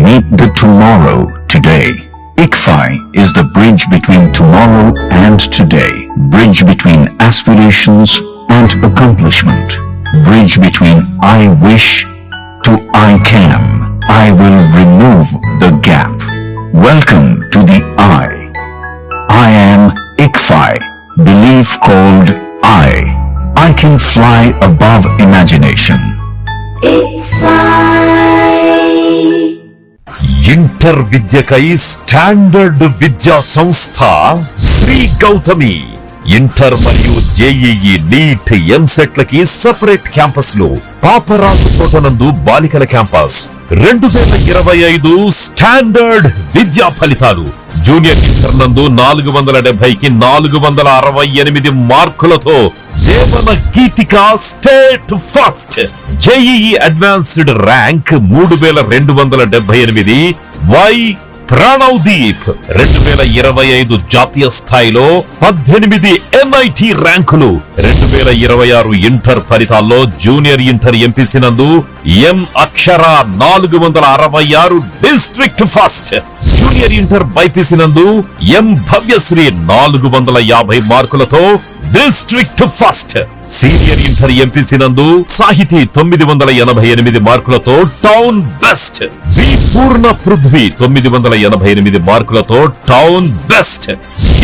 Meet the tomorrow today. ICFI is the bridge between tomorrow and today. Bridge between aspirations and accomplishment. Bridge between I wish to I can. I will remove the gap. Welcome to the I am ICFI. Belief called I can fly above imagination. Inter విద్యకై standard విద్యా సంస్థ Sri Gautami. Inter మరియు JEE, NEET, ఎంసెట్లకి separate క్యాంపస్లు. పాపరాజు తోటనందు బాలికల campus. 2025 standard విద్యా ఫలితాలు. జూనియర్ ఇంటర్ నందు 470కి 468 మార్కులతో Jeevana Geethika state first. JEE advanced rank 3278. Y Pranavdeep 2025 జాతీయ స్థాయిలో 18 ఎన్ఐటి ర్యాంకులు. 2026 ఇంటర్ ఫలితాల్లో జూనియర్ ఇంటర్ ఎంపీసీ నందు ఎం అక్షర 466 district first. Junior inter BiPC నందు ఎం భవ్యశ్రీ 450 మార్కులతో district first. Senior inter MPC నందు సాహితీ 988 మార్కులతో టౌన్ బెస్ట్. వి పూర్ణ పృథ్వీ 988 మార్కులతో town best.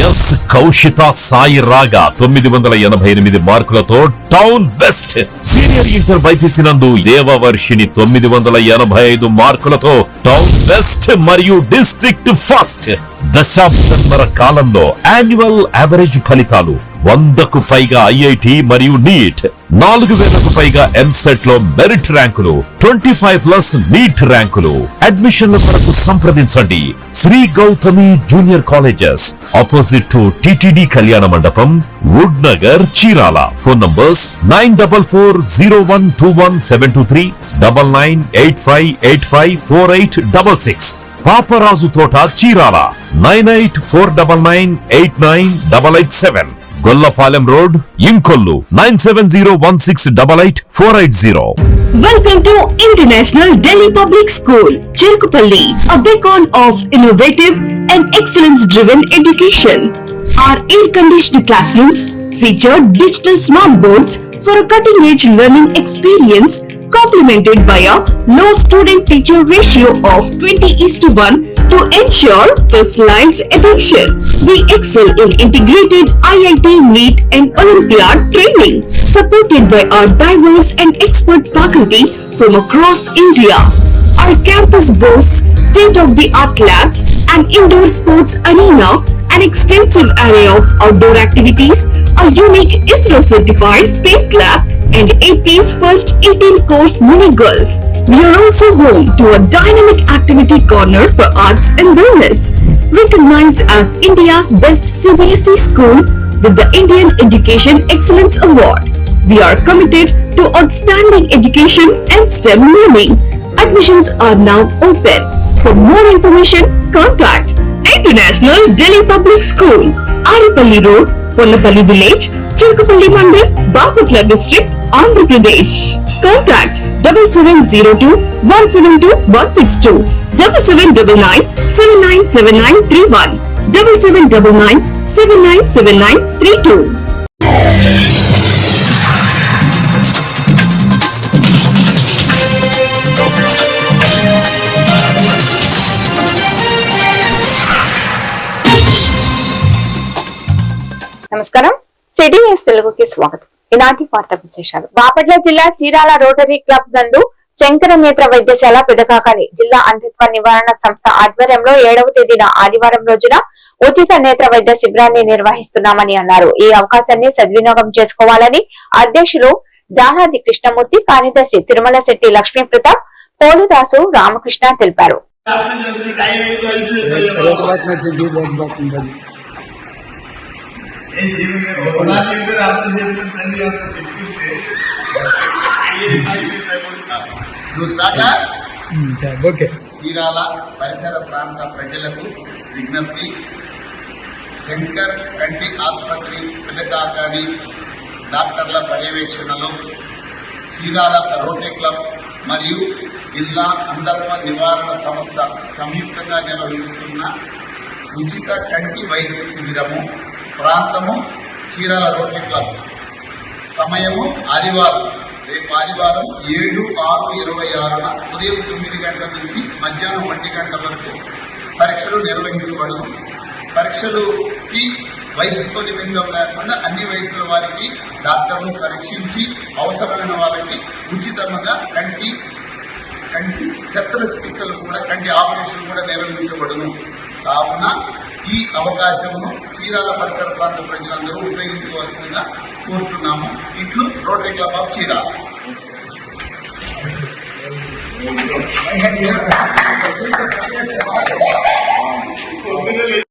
Yes Kaushitha Sai రాగా 988 మార్కులతో town best. Senior inter BiPC నందు దేవవర్షిని 985 మార్కులతో టౌన్ బెస్ట్ మరియు డిస్ట్రిక్ట్ ఫస్ట్. దశాబ్దన్నర కాలంలో యాన్యువల్ యావరేజ్ ఫలితాలు 100కు పైగా ఐఐటి మరియు నీట్, 4000కు పైగా ఎంసెట్ లో మెరిట్ ర్యాంకులు, 25+ నీట్ ర్యాంకులు. అడ్మిషన్ల కొరకు సంప్రదించండి Sri Gautami junior colleges, opposite to TTD Kalyana Mandapam, Wood Nagar, Chirala. Phone numbers 9440121723, 9985854866. Paparaju Thota, Chirala 9849989887. Gollapalem road, Inkollu 9701688480. Welcome to International Delhi Public School, Cherukupalli, a beacon of innovative and excellence-driven education. Our air-conditioned classrooms feature digital smart boards for a cutting-edge learning experience, complemented by a low student-teacher ratio of 20:1 to ensure personalized attention. We excel in integrated IIT, NEET and Olympiad training, supported by our diverse and expert faculty from across India. Our campus boasts state-of-the-art labs, an indoor sports arena, an extensive array of outdoor activities, a unique ISRO-certified space lab, and AP's first 18-course mini golf. We are also home to a dynamic activity corner for arts and wellness, recognized as India's best CBSE school with the Indian Education Excellence Award. We are committed to outstanding education and STEM learning. Admissions are now open. For more information, contact International Delhi Public School, Aripalli Road, Ponnapalli Village, Cherukupalli Mandal, Baputla District, Andhra Pradesh. Contact 7702-172-162, 7799-797931, 7799-797932. నమస్కారం, city news తెలుగుకి స్వాగతం. ఈనాటి వార్తా విశేషాలు. బాపట్ల జిల్లా Chirala rotary club నందు శంకర నేత్ర వైద్యశాల పెదకాకని జిల్లా అంధత్వ నివారణ సంస్థ ఆధ్వర్యంలో 7వ తేదీన ఆదివారం రోజున ఉచిత నేత్ర వైద్య శిబిరాన్ని నిర్వహిస్తున్నామని అన్నారు. ఈ అవకాశాన్ని సద్వినియోగం చేసుకోవాలని అధ్యక్షులు జాలాది కృష్ణమూర్తి, కార్యదర్శి తిరుమల శెట్టి లక్ష్మీ ప్రతాప్, పోలుదాసు రామకృష్ణ తెలిపారు. చీరాల పరిసర ప్రాంత ప్రజలకు విజ్ఞప్తి. శంకర్ కంటి ఆసుపత్రి పెదకాకని డాక్టర్ల పర్యవేక్షణలో చీరాల రోటరీ క్లబ్ మరియు జిల్లా అంధత్వ నివారణ సంస్థ సంయుక్తంగా నిర్వహిస్తున్న ఉచిత కంటి వైద్య శిబిరము. ప్రాంతము చీరాల రోటరీ క్లబ్. సమయము ఆదివారం, రేపు ఆదివారం 7/6/26 ఉదయం 9 గంటల నుంచి మధ్యాహ్నం 1 గంటల వరకు పరీక్షలు నిర్వహించబడును. పరీక్షలుకి వయసుతో నిమిత్తం లేకుండా అన్ని వయసుల వారికి డాక్టర్లు పరీక్షించి అవసరమైన వాళ్ళకి ఉచితంగా కంటి శస్త్రచికిత్సలు కూడా, కంటి ఆపరేషన్ కూడా నిర్వహించబడును. కావున ఈ అవకాశమును చీరాల పరిసర ప్రాంత ప్రజలందరూ ఉపయోగించుకోవాల్సిందిగా కోరుచున్నాము. ఇట్లు rotary club of Chirala.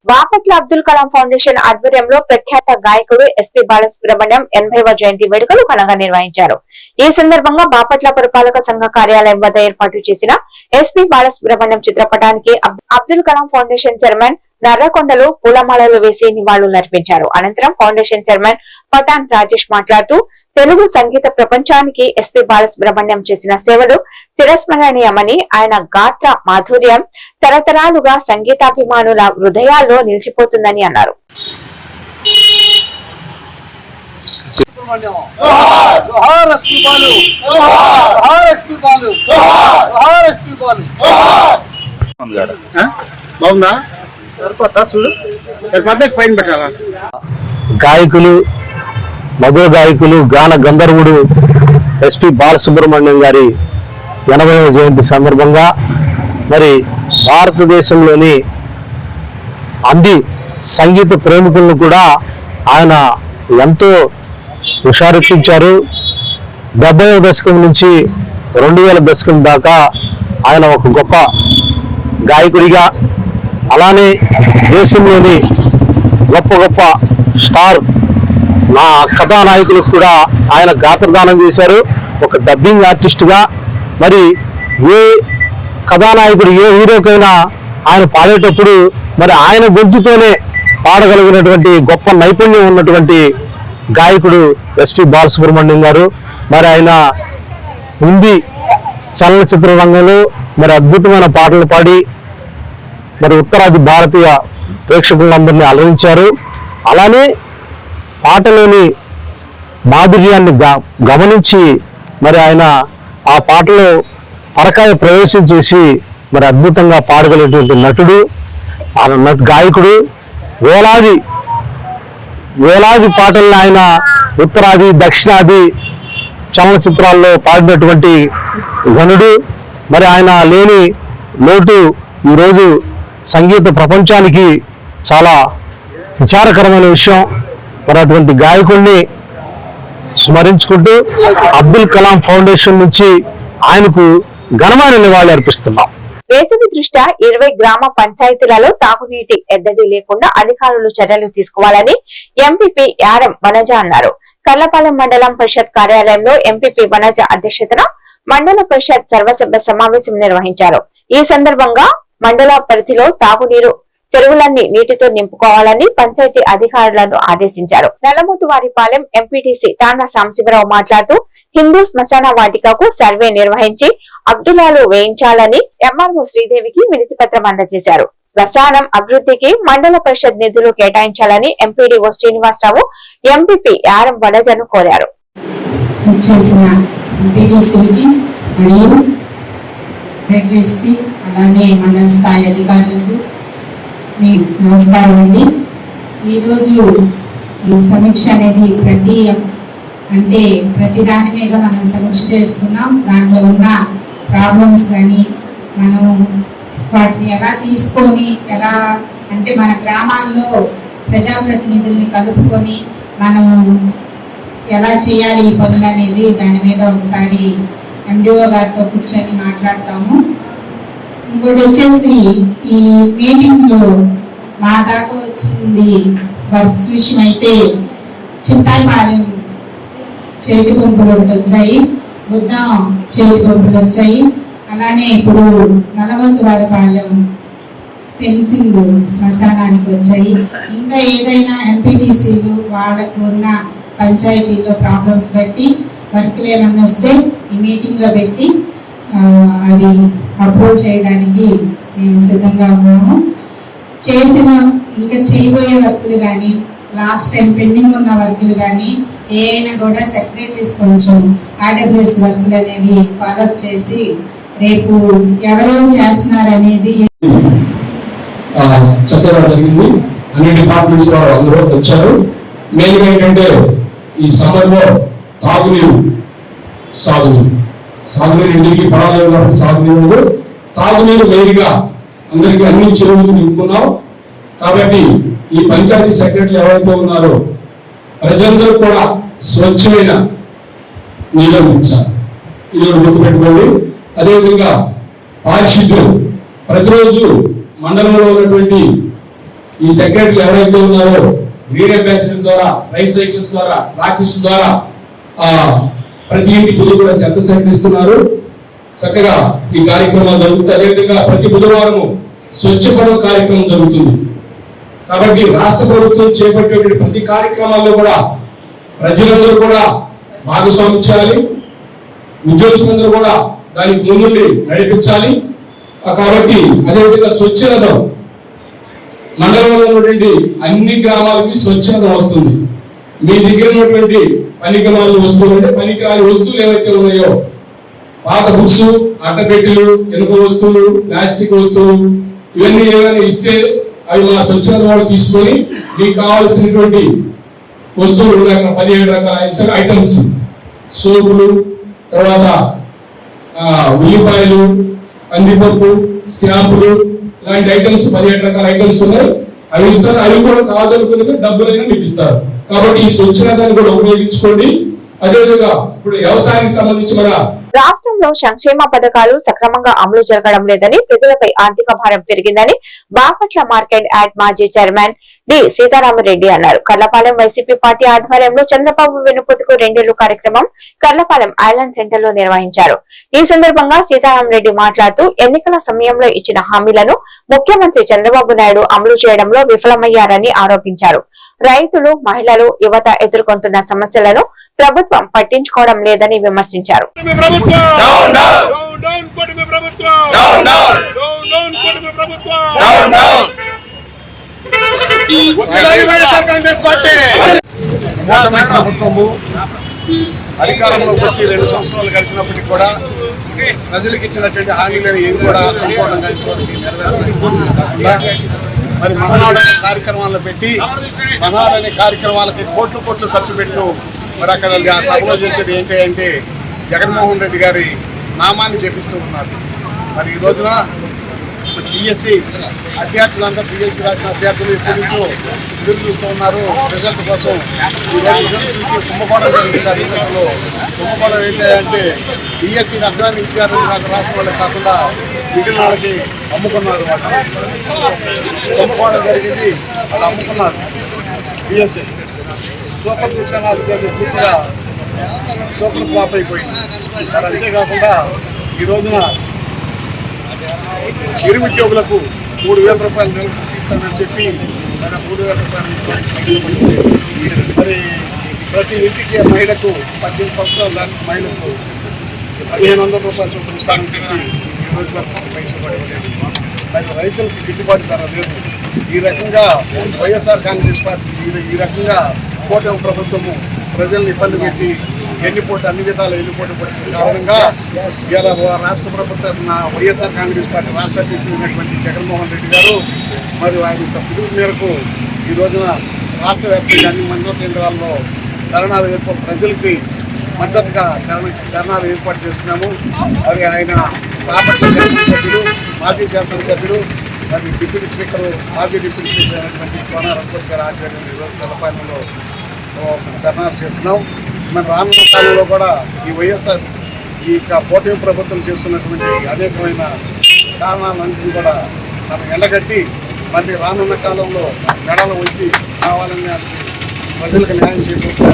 Bapatla Abdul Kalam foundation ఆధ్వర్యంలో ప్రఖ్యాత గాయకుడు ఎస్పీ బాలసుబ్రహ్మణ్యం 80వ జయంతి వేడుకలు ఘనంగా నిర్వహించారు. ఈ సందర్భంగా బాపట్ల పురపాలక సంఘ కార్యాలయం వద్ద ఏర్పాటు చేసిన ఎస్పీ బాలసుబ్రహ్మణ్యం చిత్రపటానికి అబ్దుల్ కలాం ఫౌండేషన్ చైర్మన్ నర్రకొండలు పూలమాలలు వేసి నివాళులర్పించారు. అనంతరం ఫౌండేషన్ చైర్మన్ పఠాన్ రాజేష్ మాట్లాడుతూ తెలుగు సంగీత ప్రపంచానికి ఎస్పీ బాలసుబ్రహ్మణ్యం చేసిన సేవలు చిరస్మరణీయమని, ఆయన గాత్ర మాధుర్యం తరతరాలుగా సంగీతాభిమానుల హృదయాల్లో నిలిచిపోతుందని అన్నారు. గాయకులు, మధుర గాయకులు, గాన గంధర్వుడు ఎస్పీ బాలసుబ్రహ్మణ్యం గారి 80వ జయంతి సందర్భంగా మరి భారతదేశంలోని అన్ని సంగీత ప్రేమికులను కూడా ఆయన ఎంతో హుషారెత్తించారు. 70వ దశకం నుంచి 2000 దశకం దాకా ఆయన ఒక గొప్ప గాయకుడిగా, అలానే దేశంలోని గొప్ప గొప్ప స్టార్ నా కథానాయకులకు కూడా ఆయన గాత్రదానం చేశారు. ఒక డబ్బింగ్ ఆర్టిస్ట్గా మరి ఏ కథానాయకుడు, ఏ హీరోకైనా ఆయన పాడేటప్పుడు మరి ఆయన గొంతుతోనే పాడగలిగినటువంటి గొప్ప నైపుణ్యం ఉన్నటువంటి గాయకుడు ఎస్పీ బాలసుబ్రహ్మణ్యం గారు. మరి ఆయన హిందీ చలనచిత్ర రంగంలో మరి అద్భుతమైన పాటలు పాడి మరి ఉత్తరాది భారతీయ ప్రేక్షకులందరినీ అలరించారు. అలానే పాటలోని మాధుర్యాన్ని గమనించి మరి ఆయన ఆ పాటలో పరకాయ ప్రవేశం చేసి మరి అద్భుతంగా పాడగలిగినటువంటి నటుడు, గాయకుడు. వేలాది పాటలను ఆయన ఉత్తరాది దక్షిణాది చలనచిత్రాల్లో పాడినటువంటి ఘనుడు. మరి ఆయన లేని లోటు ఈరోజు సంగీత ప్రపంచానికి చాలా విచారకరమైన విషయం. మరి అటువంటి గాయకుడిని స్మరించుకుంటూ అబ్దుల్ కలాం ఫౌండేషన్ నుంచి ఆయనకు ఘనమైన నివాళులు అర్పిస్తున్నాం. వేసవి దృష్ట్యా 20 గ్రామ పంచాయతీలలో తాగునీటి ఎద్దడి లేకుండా అధికారులు చర్యలు తీసుకోవాలని ఎంపీపీ యారం వనజ అన్నారు. కర్లపాలెం మండలం పరిషత్ కార్యాలయంలో ఎంపీపీ వనజ అధ్యక్షతన మండల పరిషత్ సర్వసభ్య సమావేశం నిర్వహించారు. ఈ సందర్భంగా మండల పరిధిలో తాగునీరు చెరువులన్నీ నీటితో నింపుకోవాలని పంచాయతీ అధికారులను ఆదేశించారు. నల్లమూతువారిపాలెం ఎంపీటీసీ తానా సాంశివరావు మాట్లాడుతూ హిందూ శ్మశాన వాటికకు సర్వే నిర్వహించి అబ్దులాలు వేయించాలని ఎంఆర్ఓ శ్రీదేవికి వినతి పత్రం అందజేశారు. శ్మశానం అభివృద్ధికి మండల పరిషత్ నిధులు కేటాయించాలని ఎంపీడీఓ శ్రీనివాసరావు ఎంపీపీ యారం వనజను కోరారు. అలానే మండల స్థాయి అధికారులకు నమస్కారం అండి. ఈరోజు ఈ సమీక్ష అనేది ప్రతి దాని మీద మనం సమీక్ష చేసుకున్నాం. దాంట్లో ఉన్న ప్రాబ్లమ్స్ కానీ మనం వాటిని ఎలా తీసుకొని అంటే మన గ్రామాల్లో ప్రజాప్రతినిధుల్ని కలుపుకొని మనం ఎలా చేయాలి ఈ పనులు అనేది దాని మీద ఒకసారి ఎండిఓ గారితో కూర్చొని మాట్లాడతాము. ఇంకోటి వచ్చేసి ఈ మీటింగ్ లో మా దాకా వచ్చింది వర్క్స్ విషయం అయితే చింతాయిపాలెం చేతి పంపులు ఒకటి వచ్చాయి, బుద్ధం చేతి పంపులు వచ్చాయి. అలానే ఇప్పుడు నల్లమూతువారిపాలెం ఫెన్సింగ్ శ్మశానానికి వచ్చాయి. ఇంకా ఏదైనా ఎంపీటీసీలు వాళ్ళకు ఉన్న పంచాయతీల్లో ప్రాబ్లమ్స్ బట్టి వర్క్లు ఏమన్నా వస్తే ఈ మీటింగ్ లో పెట్టి అది అప్రోచ్ చేయడానికి మేము సిద్ధంగా ఉన్నాము. చేసిన ఇంకా చేయబోయే వర్కులు కానీ లాస్ట్ టైం పెండింగ్ ఉన్న వర్కులు కానీ ఏమైనా కూడా సెక్రటరీస్ కొంచెం ఆర్డబ్ల్యూఎస్ వర్కులు అనేవి ఫాలోఅప్ చేసి రేపు ఎవరేం చేస్తున్నారనేది చక్కగా జరిగింది. అన్ని డిపార్ట్మెంట్స్ అందరూ వచ్చారు. మెయిన్గా ఏంటంటే ఈ సమ్మర్లో తాగునీరు సాగునీరు ఇంటికి పడాలి, సాగునీరు తాగునీరు మెయిన్గా అందరికీ అన్ని చెరువులు నింపుకున్నాం. కాబట్టి ఈ పంచాయతీ సెక్రటరీలు ఎవరైతే ఉన్నారో ప్రజలందరూ కూడా స్వచ్ఛమైన నీళ్ళు అందించాలి. ఇది గుర్తుపెట్టుకోండి. అదేవిధంగా పారిశుద్ధ్యం ప్రతిరోజు మండలంలో ఉన్నటువంటి ఈ సెక్రటరీలు ఎవరైతే ఉన్నారో గ్రీన్ అంబాసిడర్స్ ద్వారా, రైట్ సైకిల్స్ ద్వారా, రాకెట్స్ ద్వారా ప్రతి ఇంటికి కూడా చెత్త సేకరిస్తున్నారు. చక్కగా ఈ కార్యక్రమాలు జరుగుతాయి. అదేవిధంగా ప్రతి బుధవారము స్వచ్ఛ పడవ కార్యక్రమం జరుగుతుంది. కాబట్టి రాష్ట్ర ప్రభుత్వం చేపట్టే ప్రతి కార్యక్రమాల్లో కూడా ప్రజలందరూ కూడా భాగస్వామించాలి, ఉద్యోగస్తులందరూ కూడా దానికి ముందుండి నడిపించాలి. కాబట్టి అదేవిధంగా స్వచ్ఛరథం మండలంలో ఉన్నటువంటి అన్ని గ్రామాలకి స్వచ్ఛరథం వస్తుంది. మీ దగ్గర ఉన్నటువంటి పనికిమాల వస్తువులు అంటే పనికిరాని వస్తువులు ఏవైతే ఉన్నాయో పాత బుక్స్, అట్టపెట్టెలు, ఇనుప వస్తువులు, ప్లాస్టిక్ వస్తువులు ఇవన్నీ ఏమైనా ఇస్తే అవి మా స్వచ్ఛరథం వాళ్ళు తీసుకొని మీకు కావాల్సినటువంటి వస్తువులు ఉన్నాయి. 17 రకాల ఐటమ్స్, సోపులు, తర్వాత ఉల్లిపాయలు, కందిపప్పు, షాంపులు ఇలాంటి ఐటమ్స్ 17 రకాల ఐటమ్స్ ఉన్నాయి. అవి ఇస్తారు. అవి కూడా కాదనుకునే డబ్బులైనా మీకు ఇస్తారు. కాబట్టి ఈ స్వచ్ఛరథాన్ని కూడా ఉపయోగించుకోండి. అదేవిధంగా ఇప్పుడు వ్యవసాయానికి సంబంధించి మన రాష్ట్రంలో సంక్షేమ పథకాలు సక్రమంగా అమలు జరగడం లేదని, ప్రజలపై ఆర్థిక భారం పెరిగిందని బాపట్ల మార్కెట్ యార్డ్ మాజీ చైర్మన్ డి సీతారామరెడ్డి అన్నారు. కర్లపాలెం వైసీపీ పార్టీ ఆధ్వర్యంలో చంద్రబాబు వెనుపుట్టుకు 2 కార్యక్రమం కర్లపాలెం ఐలాండ్ సెంటర్ లో నిర్వహించారు. ఈ సందర్భంగా సీతారామరెడ్డి మాట్లాడుతూ ఎన్నికల సమయంలో ఇచ్చిన హామీలను ముఖ్యమంత్రి చంద్రబాబు నాయుడు అమలు చేయడంలో విఫలమయ్యారని ఆరోపించారు. రైతులు, మహిళలు, యువత ఎదుర్కొంటున్న సమస్యలను ప్రభుత్వం పట్టించుకోవడం లేదని విమర్శించారు. ప్రభుత్వము అధికారంలోకి వచ్చి 2 సంవత్సరాలు గడిచినప్పటికీ కూడా ప్రజలకు ఇచ్చినటువంటి హామీలను ఏవి కూడా సంపూర్ణంగా నెరవేర్చకుండా మరి మహానాడు అనే కార్యక్రమాలను పెట్టి మహానాడు అనే కార్యక్రమాలకి కోట్లు ఖర్చు పెట్టు మరి అక్కడ సభలో చేసేది ఏంటి అంటే జగన్మోహన్ రెడ్డి గారి నామాన్ని జపిస్తూ ఉన్నారు. మరి ఈ రోజున పిఎస్సి అభ్యర్థులంతా పిఎస్సి రాసిన అభ్యర్థులు ఎప్పటి నుంచో ఎదురు చూస్తూ ఉన్నారు రిజల్ట్ కోసం. రిజల్ట్ చూసి కుంభకోణం జరిగింది. కుంభకోణం ఏంటంటే పిఎస్సి నష్టమైన విద్యార్థులు రాసిన వాళ్ళకి కాకుండా మిగిలిన వాళ్ళకి అమ్ముకున్నారు. కుంభకోణం జరిగింది, వాళ్ళు అమ్ముకున్నారు. పిఎస్సి సూపర్ శిక్షణ పూర్తిగా సూపర్ ఫ్లాప్ అయిపోయింది. మరి అంతేకాకుండా ఈ రోజున ఇరు ఉద్యోగులకు 3,000 రూపాయలు నెలకు తీస్తానని చెప్పి ఆయన 3,000 రూపాయలు మరి ప్రతి ఇంటికి మహిళకు 18 సంవత్సరాలు దానికి మహిళకు 1,500 రూపాయలు చొప్పున ఇస్తానని చెప్పి ఈ రోజు వరకు పైసలు పడలేదు. మరి రైతులకు గిట్టుబాటు ధర లేదు. ఈ రకంగా వైఎస్ఆర్ కాంగ్రెస్ పార్టీ ఈ రకంగా కూటమి ప్రభుత్వము ప్రజలను ఇబ్బంది పెట్టి అన్ని విధాలు ఎన్నిపోటు పడిన కారణంగా ఇలా రాష్ట్ర ప్రభుత్వం వైఎస్ఆర్ కాంగ్రెస్ పార్టీ రాష్ట్ర అధ్యక్షుడు ఉన్నటువంటి జగన్మోహన్ రెడ్డి గారు మరి ఆయన పిలుపు మేరకు ఈ రోజున రాష్ట్ర వ్యాప్తంగా అన్ని మండల కేంద్రాల్లో ధర్నాలు ప్రజలకి మద్దతుగా ధర్నాలు ఏర్పాటు చేస్తున్నాము. మరి ఆయన బాపట్ల శాసనసభ్యులు, మాజీ శాసనసభ్యులు, మరి డిప్యూటీ స్పీకరు, మాజీ డిప్యూటీ స్పీకర్ అయినటువంటి కోన రఘుపతి గారి ఆధ్వర్యంలో ఈరోజు తెల్లపాలెంలో ధర్నాలు చేస్తున్నాం. మన రానున్న కాలంలో కూడా ఈ వైఎస్ఆర్ ఈ కూటమి ప్రభుత్వం చేస్తున్నటువంటి అనేకమైన కారణాలన్నింటినీ కూడా మనం ఎండగట్టి మళ్ళీ రానున్న కాలంలో మెడలు వచ్చి కావాలని ప్రజలకు న్యాయం చేయకుండా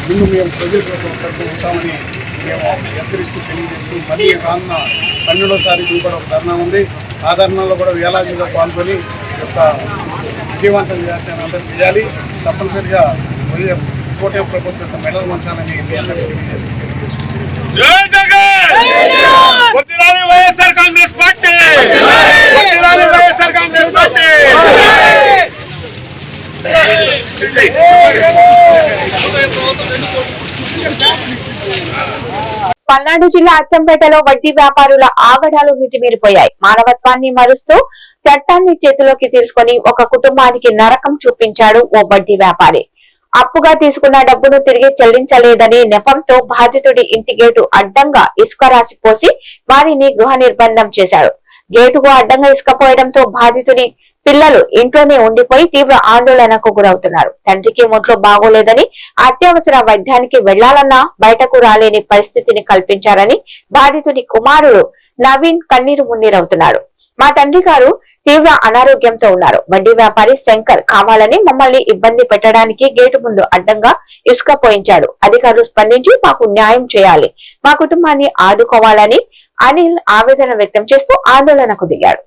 ముందు మేము ప్రజలకు ఉంటామని మేము హెచ్చరిస్తూ తెలియజేస్తూ మళ్ళీ రానున్న 12వ తారీఖున కూడా ఒక ధర్నా ఉంది. ఆ ధర్నాలో కూడా వేలాదిగా పాల్గొని యొక్క విజయవంతం చేయాలని అందరూ చేయాలి. తప్పనిసరిగా కూటమి ప్రభుత్వం మెడలు వంచాలని అందరికీ తెలియజేస్తూ వర్ధిల్లాలి వైఎస్ఆర్ కాంగ్రెస్ పార్టీ, వర్ధిల్లాలి వైఎస్ఆర్ కాంగ్రెస్ పార్టీ. పల్నాడు జిల్లా అచ్చంపేటలో వడ్డీ వ్యాపారుల ఆగడాలు మితిమీరిపోయాయి. మానవత్వాన్ని మరుస్తూ చట్టాన్ని చేతిలోకి తీసుకుని ఒక కుటుంబానికి నరకం చూపించాడు ఓ వడ్డీ వ్యాపారి. అప్పుగా తీసుకున్న డబ్బును తిరిగి చెల్లించలేదనే నెపంతో బాధితుడి ఇంటి గేటు అడ్డంగా ఇసుక రాసి పోసి వారిని గృహ నిర్బంధం చేశాడు. గేటుకు అడ్డంగా ఇసుక పోయడంతో బాధితుడి పిల్లలు ఇంట్లోనే ఉండిపోయి తీవ్ర ఆందోళనకు గురవుతున్నారు. తండ్రికి మొదలు బాగోలేదని అత్యవసర వైద్యానికి వెళ్లాలన్నా బయటకు రాలేని పరిస్థితిని కల్పించారని బాధితుడి కుమారుడు నవీన్ కన్నీరు మున్నీరవుతున్నాడు. మా తండ్రి గారు తీవ్ర అనారోగ్యంతో ఉన్నారు. వడ్డీ వ్యాపారి శంకర్ కావాలని మమ్మల్ని ఇబ్బంది పెట్టడానికి గేటు ముందు అడ్డంగా ఇసుక పోయించాడు. అధికారులు స్పందించి మాకు న్యాయం చేయాలి, మా కుటుంబాన్ని ఆదుకోవాలని అనిల్ ఆవేదన వ్యక్తం చేస్తూ ఆందోళనకు దిగాడు.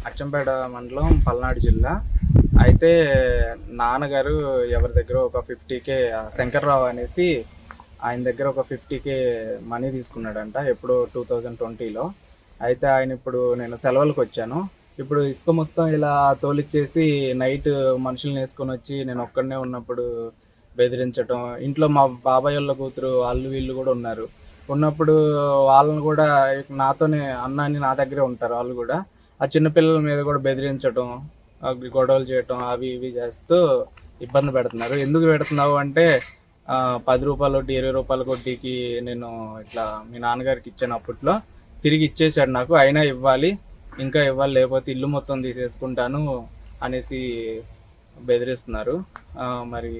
అచ్చంపేట మండలం పల్నాడు జిల్లా. అయితే నాన్నగారు ఎవరి దగ్గర ఒక 50K శంకర్రావు అనేసి ఆయన దగ్గర ఒక 50K మనీ తీసుకున్నాడంట ఎప్పుడు 2020లో. అయితే ఆయన ఇప్పుడు నేను సెలవులకు వచ్చాను. ఇప్పుడు ఇసుక మొత్తం ఇలా తోలిచ్చేసి నైట్ మనుషుల్ని వేసుకొని వచ్చి నేను ఒక్కడనే ఉన్నప్పుడు బెదిరించడం, ఇంట్లో మా బాబాయ్ వాళ్ళ కూతురు వాళ్ళు వీళ్ళు కూడా ఉన్నప్పుడు వాళ్ళని కూడా నాతోనే అన్న అని నా దగ్గరే ఉంటారు. వాళ్ళు కూడా ఆ చిన్నపిల్లల మీద కూడా బెదిరించడం, గొడవలు చేయటం అవి ఇవి చేస్తూ ఇబ్బంది పెడుతున్నారు. ఎందుకు పెడుతున్నావు అంటే 10 రూపాయల వడ్డీ 20 రూపాయల వడ్డీకి నేను ఇట్లా మీ నాన్నగారికి ఇచ్చాను, అప్పట్లో తిరిగి ఇచ్చేసాడు నాకు, అయినా ఇవ్వాలి, ఇంకా ఇవ్వాలి, లేకపోతే ఇల్లు మొత్తం తీసేసుకుంటాను అనేసి బెదిరిస్తున్నారు. మరి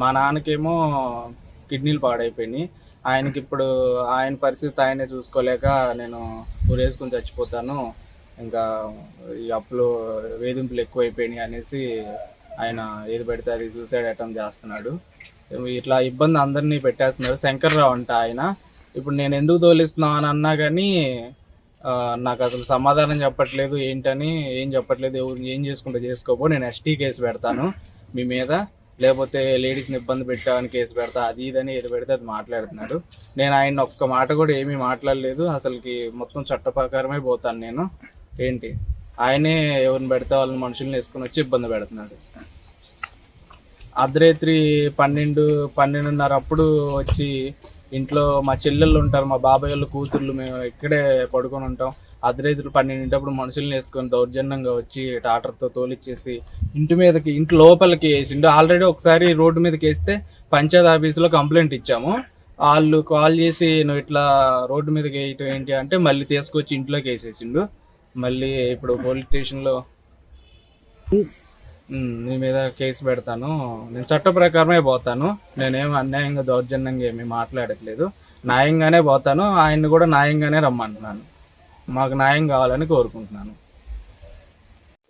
మా నాన్నకేమో కిడ్నీలు పాడైపోయినాయి. ఆయనకి ఇప్పుడు ఆయన పరిస్థితి ఆయనే చూసుకోలేక నేను ఊరేసుకుని చచ్చిపోతాను, ఇంకా ఈ అప్పులు వేధింపులు ఎక్కువైపోయినాయి అనేసి ఆయన ఏది పెడితే అది సూసైడ్ అటెంప్ట్ చేస్తున్నాడు. ఇట్లా ఇబ్బంది అందరినీ పెట్టేస్తున్నారు. శంకర్రావు అంట ఆయన. ఇప్పుడు నేను ఎందుకు తోలిస్తున్నావు అని అన్నా కానీ నాకు అసలు సమాధానం చెప్పట్లేదు, ఏంటని ఏం చెప్పట్లేదు. ఎవరు ఏం చేసుకుంటే చేసుకోపో, నేను ST కేసు పెడతాను మీ మీద, లేకపోతే లేడీస్ని ఇబ్బంది పెట్టామని కేసు పెడతా, అది ఇదని ఏది పెడితే అది మాట్లాడుతున్నాడు. నేను ఆయన ఒక్క మాట కూడా ఏమీ మాట్లాడలేదు. అసలుకి మొత్తం చట్ట ప్రకారమే పోతాను నేను. ఏంటి ఆయనే ఎవరిని పెడితే వాళ్ళని మనుషుల్ని వేసుకొని వచ్చి ఇబ్బంది పెడుతున్నాడు. అర్ధరాత్రి 12:30 అప్పుడు వచ్చి ఇంట్లో మా చెల్లెళ్ళు ఉంటారు, మా బాబాయ్ వాళ్ళ కూతుర్లు, మేము ఇక్కడే పడుకొని ఉంటాం, అర్ధరైతులు 12 మనుషుల్ని వేసుకొని దౌర్జన్యంగా వచ్చి టాటర్తో తోలిచ్చేసి ఇంటి లోపలికి వేసిండు. ఆల్రెడీ ఒకసారి రోడ్డు మీదకి వేస్తే పంచాయతీ ఆఫీసులో కంప్లైంట్ ఇచ్చాము. వాళ్ళు కాల్ చేసి నువ్వు ఇట్లా రోడ్డు మీదకి వేయటం ఏంటి అంటే మళ్ళీ తీసుకొచ్చి ఇంట్లోకి వేసేసిండు. మళ్ళీ ఇప్పుడు పోలీస్ స్టేషన్లో నీ మీద కేసు పెడతాను, నేను చట్ట ప్రకారమే పోతాను, నేనేం అన్యాయంగా దౌర్జన్యంగా ఏమీ మాట్లాడట్లేదు, న్యాయంగానే పోతాను, ఆయన్ని కూడా న్యాయంగానే రమ్మంటున్నాను, మాకు న్యాయం కావాలని కోరుకుంటున్నాను.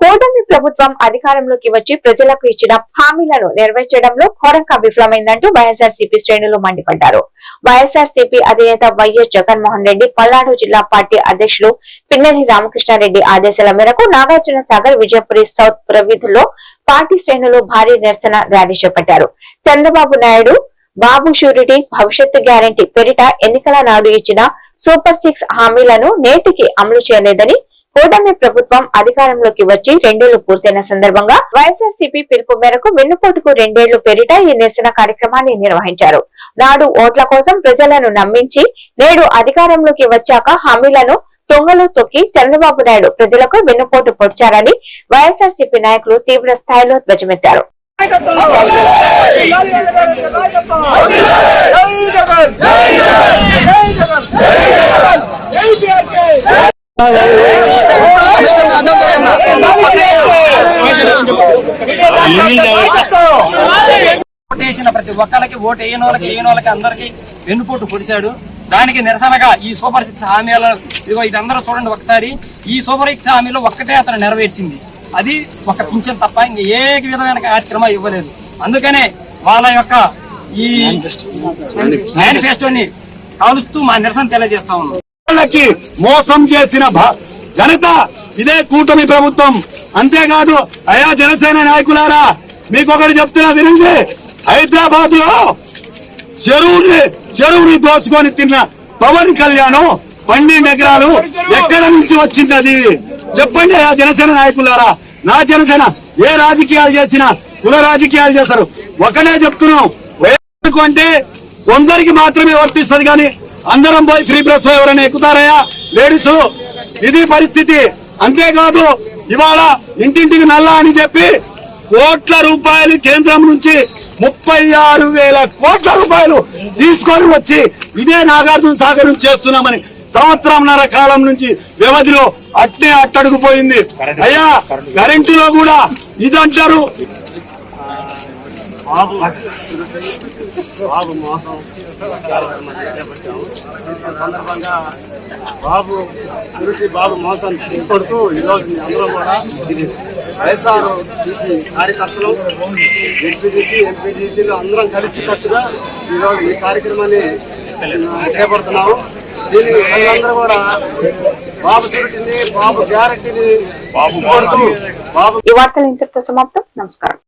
కూటమి ప్రభుత్వం అధికారంలోకి వచ్చి ప్రజలకు ఇచ్చిన హామీలను నెరవేర్చడంలో ఘోరంగా విఫలమైందంటూ వైఎస్ఆర్సీపీ శ్రేణులు మండిపడ్డారు. వైఎస్ఆర్సీపీ అధినేత వైఎస్ జగన్మోహన్ రెడ్డి పల్నాడు జిల్లా పార్టీ అధ్యక్షులు పిన్నెల్లి రామకృష్ణారెడ్డి ఆదేశాల మేరకు నాగార్జున సాగర్, విజయపురి సౌత్ పురవీధుల్లో పార్టీ శ్రేణులు భారీ నిరసన ర్యాలీ చేపట్టారు. చంద్రబాబు నాయుడు బాబు షూరిటీ భవిష్యత్తు గ్యారంటీ పేరిట ఎన్నికల నాడు ఇచ్చిన సూపర్ 6 హామీలను నేటికి అమలు చేయలేదని, కూటమి ప్రభుత్వం అధికారంలోకి వచ్చి 2 ఏళ్లు పూర్తయిన సందర్భంగా వైఎస్ఆర్సీపీ పిలుపు మేరకు వెన్నుపోటుకు 2 ఏళ్లు పేరిట ఈ నిరసన కార్యక్రమాన్ని నిర్వహించారు. నాడు ఓట్ల కోసం ప్రజలను నమ్మించి నేడు అధికారంలోకి వచ్చాక హామీలను తొంగలో తొక్కి చంద్రబాబు నాయుడు ప్రజలకు వెన్నుపోటు పొడిచారని వైఎస్ఆర్సీపీ నాయకులు తీవ్ర స్థాయిలో ధ్వజమెత్తారు. ఓటేసిన ప్రతి ఒక్కరికి, ఓటు వేయని వాళ్ళకి అందరికి వెన్నుపోటు పొడిచాడు. దానికి నిరసనగా ఈ సూపర్ 6 హామీలు ఇది అందరూ చూడండి ఒకసారి. ఈ సూపర్ 6 హామీలు ఒక్కటే అతను నెరవేర్చింది, అది ఒక పింఛన్ తప్ప ఇంక ఏ విధమైన కార్యక్రమం ఇవ్వలేదు. అందుకనే వాళ్ళ యొక్క ఈ మేనిఫెస్టోని కాలుస్తూ మా నిరసన తెలియజేస్తా ఉన్నాం. వాళ్ళకి మోసం చేసిన ఘనత ఇదే కూటమి ప్రభుత్వం. అంతేకాదు అయా జనసేన నాయకులారా, మీకొకటి చెప్తున్నా వినండి. హైదరాబాద్ లో చెరువుని దోచుకొని తిన్న పవన్ కళ్యాణ్ 12 ఎకరాలు ఎక్కడ నుంచి వచ్చింది అది చెప్పండి అయా జనసేన నాయకులారా. నా జనసేన ఏ రాజకీయాలు చేసినా కుల రాజకీయాలు చేస్తారు. ఒకటే చెప్తున్నాం, అంటే కొందరికి మాత్రమే వర్తిస్తుంది కానీ అందరం పోయి ఫ్రీ బస్ లో ఎవరైనా ఎక్కుతారయ్యా లేడీస్, ఇది పరిస్థితి. అంతేకాదు ఇవాళ ఇంటింటికి నల్లా అని చెప్పి కోట్ల రూపాయలు కేంద్రం నుంచి 36,000 కోట్ల రూపాయలు తీసుకొని వచ్చి ఇదే నాగార్జున సాగర్ నుంచి చేస్తున్నామని సంవత్సరంన్నర కాలం నుంచి వ్యవధిలో అట్టే అట్టడుగుపోయింది. అయ్యా కరెంటులో కూడా ఇదంటారు. బాబు మోసం సందర్భంగా బాబు గురించి బాబు మోసం తీసుకొడుతూ ఈరోజు అందరూ కూడా వైఎస్ఆర్ కార్యకర్తలు ఎంపీటీసీలు అందరం కలిసి కట్టుగా ఈరోజు ఈ కార్యక్రమాన్ని చేపడుతున్నాము. దీనికి ప్రజలందరూ కూడా బాబు షూరిటీని, బాబు గ్యారంటీని బాబు ఈ వార్తలు ఇంతటితో సమాప్తం. నమస్కారం.